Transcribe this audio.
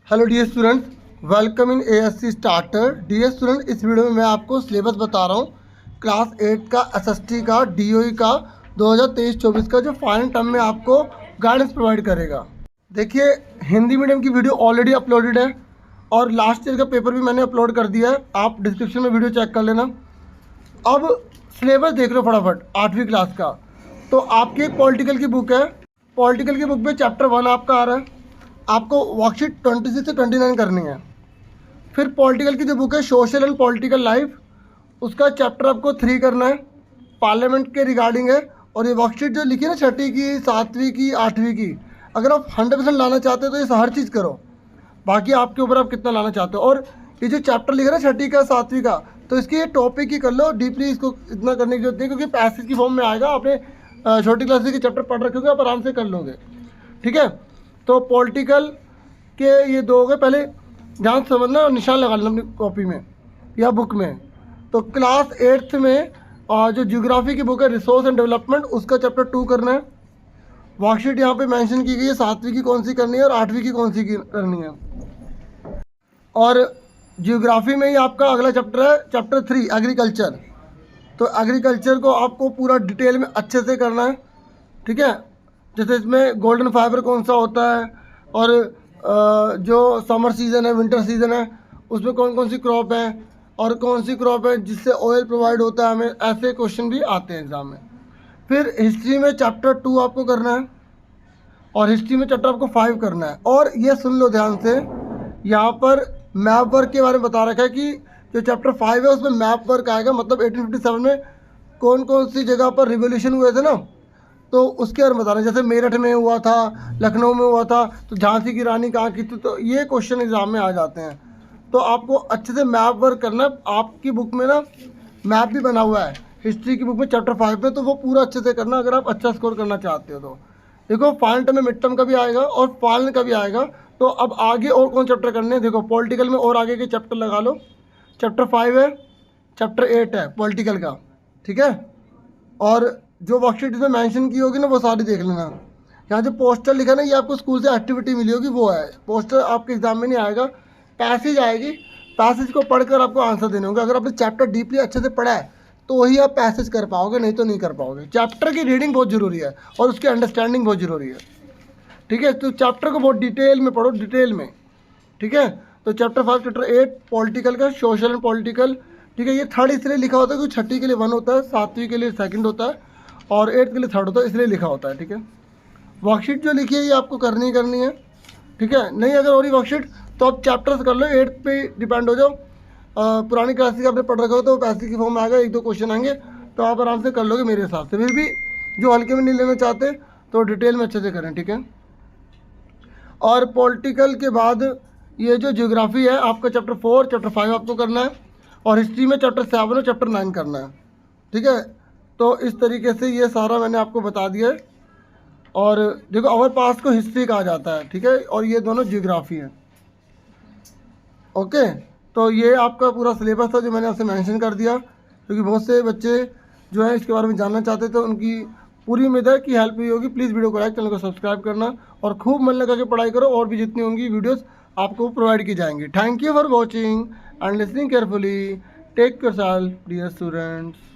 Hello dear students, welcome in ASC starter. Dear student, इस video में मैं आपको सिलेबस बता रहा हूँ क्लास 8 का एसएसटी का डीओई का 2023-24 का जो फाइनल टर्म में आपको गाइडेंस प्रोवाइड करेगा। देखिए, हिंदी मीडियम की वीडियो ऑलरेडी अपलोडेड है और लास्ट ईयर का पेपर भी मैंने अपलोड कर दिया है। आप डिस्क्रिप्शन में वीडियो चेक कर लेना। अब सिलेबस देख लो फटाफट 8वीं क्लास का। तो आपकी एक पॉलिटिकल की बुक है। पॉलिटिकल की बुक में चैप्टर 1 आपका आ रहा है। आपको वर्कशीट 26 से 29 करनी है। फिर पॉलिटिकल की जो बुक है सोशल एंड पॉलिटिकल लाइफ, उसका चैप्टर आपको 3 करना है, पार्लियामेंट के रिगार्डिंग है। और ये वर्कशीट जो लिखी है ना 6वीं की, 7वीं की, 8वीं की, अगर आप 100% लाना चाहते हो तो ये हर चीज़ करो, बाकी आपके ऊपर आप कितना लाना चाहते हो। और ये जो चैप्टर लिखा है ना 6वीं का, 7वीं का, तो इसकी ये टॉपिक ही कर लो, डीपली इसको इतना करने की जरूरत नहीं, क्योंकि पैसेज की फॉर्म में आएगा। आपने छोटी क्लास के चैप्टर पढ़ रखे होंगे, आप आराम से कर लोगे। ठीक है, तो पॉलिटिकल के ये दो हो गए। पहले ध्यान से समझना और निशान लगा लेना अपनी कॉपी में या बुक में। तो क्लास 8th में जो ज्योग्राफी की बुक है रिसोर्स एंड डेवलपमेंट, उसका चैप्टर 2 करना है। वर्कशीट यहाँ पे मेंशन की गई है 7वीं की कौन सी करनी है और 8वीं की कौन सी करनी है। और ज्योग्राफी में ही आपका अगला चैप्टर है चैप्टर 3 एग्रीकल्चर। तो एग्रीकल्चर को आपको पूरा डिटेल में अच्छे से करना है। ठीक है, जैसे इसमें गोल्डन फाइबर कौन सा होता है और जो समर सीज़न है, विंटर सीज़न है, उसमें कौन कौन सी क्रॉप है और कौन सी क्रॉप है जिससे ऑयल प्रोवाइड होता है हमें, ऐसे क्वेश्चन भी आते हैं एग्ज़ाम में। फिर हिस्ट्री में चैप्टर 2 आपको करना है और हिस्ट्री में चैप्टर आपको 5 करना है। और ये सुन लो ध्यान से, यहाँ पर मैप वर्क के बारे में बता रखा है कि जो चैप्टर 5 है उसमें मैप वर्क आएगा। मतलब 1857 में कौन कौन सी जगह पर रिवोल्यूशन हुए थे ना, तो उसके बारे में बताना। जैसे मेरठ में हुआ था, लखनऊ में हुआ था, तो झांसी की रानी कहाँ की थी, तो ये क्वेश्चन एग्जाम में आ जाते हैं। तो आपको अच्छे से मैप वर्क करना है। आपकी बुक में ना मैप भी बना हुआ है हिस्ट्री की बुक में चैप्टर 5 में, तो वो पूरा अच्छे से करना अगर आप अच्छा स्कोर करना चाहते हो तो। देखो, फाइनल टर्म में मिड टर्म का भी आएगा और फाइनल का भी आएगा। तो अब आगे और कौन चैप्टर करने हैं, देखो पॉलिटिकल में और आगे के चैप्टर लगा लो। चैप्टर 5 है, चैप्टर 8 है पॉलिटिकल का। ठीक है, और जो वर्कशीट इसमें मेंशन की होगी ना वो सारी देख लेना। यहाँ जो पोस्टर लिखा है ना, ये आपको स्कूल से एक्टिविटी मिली होगी, वो है पोस्टर। आपके एग्जाम में नहीं आएगा, पैसेज आएगी। पैसेज को पढ़कर आपको आंसर देने होंगे। अगर आपने चैप्टर डीपली अच्छे से पढ़ा है तो वही आप पैसेज कर पाओगे, नहीं तो नहीं कर पाओगे। चैप्टर की रीडिंग बहुत ज़रूरी है और उसकी अंडरस्टैंडिंग बहुत ज़रूरी है। ठीक है, तो चैप्टर को बहुत डिटेल में पढ़ो, डिटेल में। ठीक है, तो चैप्टर 5 चैप्टर 8 पॉलिटिकल का, सोशल एंड पॉलिटिकल। ठीक है, ये 3rd इसलिए लिखा होता है क्योंकि 6वीं के लिए 1 होता है, 7वीं के लिए 2nd होता है और 8th के लिए 3rd होता है, इसलिए लिखा होता है। ठीक है, वर्कशीट जो लिखी है ये आपको करनी है। ठीक है, नहीं अगर और ही वर्कशीट तो आप चैप्टर्स कर लो, 8th पे डिपेंड हो जाओ। पुरानी क्लास की आपने पढ़ रखा हो तो पैसे की फॉर्म में आएगा, 1-2 क्वेश्चन आएंगे तो आप आराम से कर लोगे मेरे हिसाब से। फिर भी जो हल्के में नहीं लेना चाहते तो डिटेल में अच्छे से करें। ठीक है, और पॉलिटिकल के बाद ये जो ज्योग्राफी है आपका चैप्टर 4 चैप्टर 5 आपको करना है और हिस्ट्री में चैप्टर 7 और चैप्टर 9 करना है। ठीक है, तो इस तरीके से ये सारा मैंने आपको बता दिया है। और देखो, अवर पास को हिस्ट्री कहा जाता है। ठीक है, और ये दोनों ज्योग्राफी है। ओके, तो ये आपका पूरा सिलेबस था जो मैंने आपसे मेंशन कर दिया, क्योंकि बहुत से बच्चे जो है इसके बारे में जानना चाहते थे। उनकी पूरी उम्मीद है कि हेल्प हुई होगी। प्लीज़ वीडियो को लाइक, चैनल को सब्सक्राइब करना और खूब मन लगा के पढ़ाई करो। और भी जितनी होंगी वीडियोस आपको प्रोवाइड की जाएंगी। Thank you for watching and listening carefully. Take yourself dear students.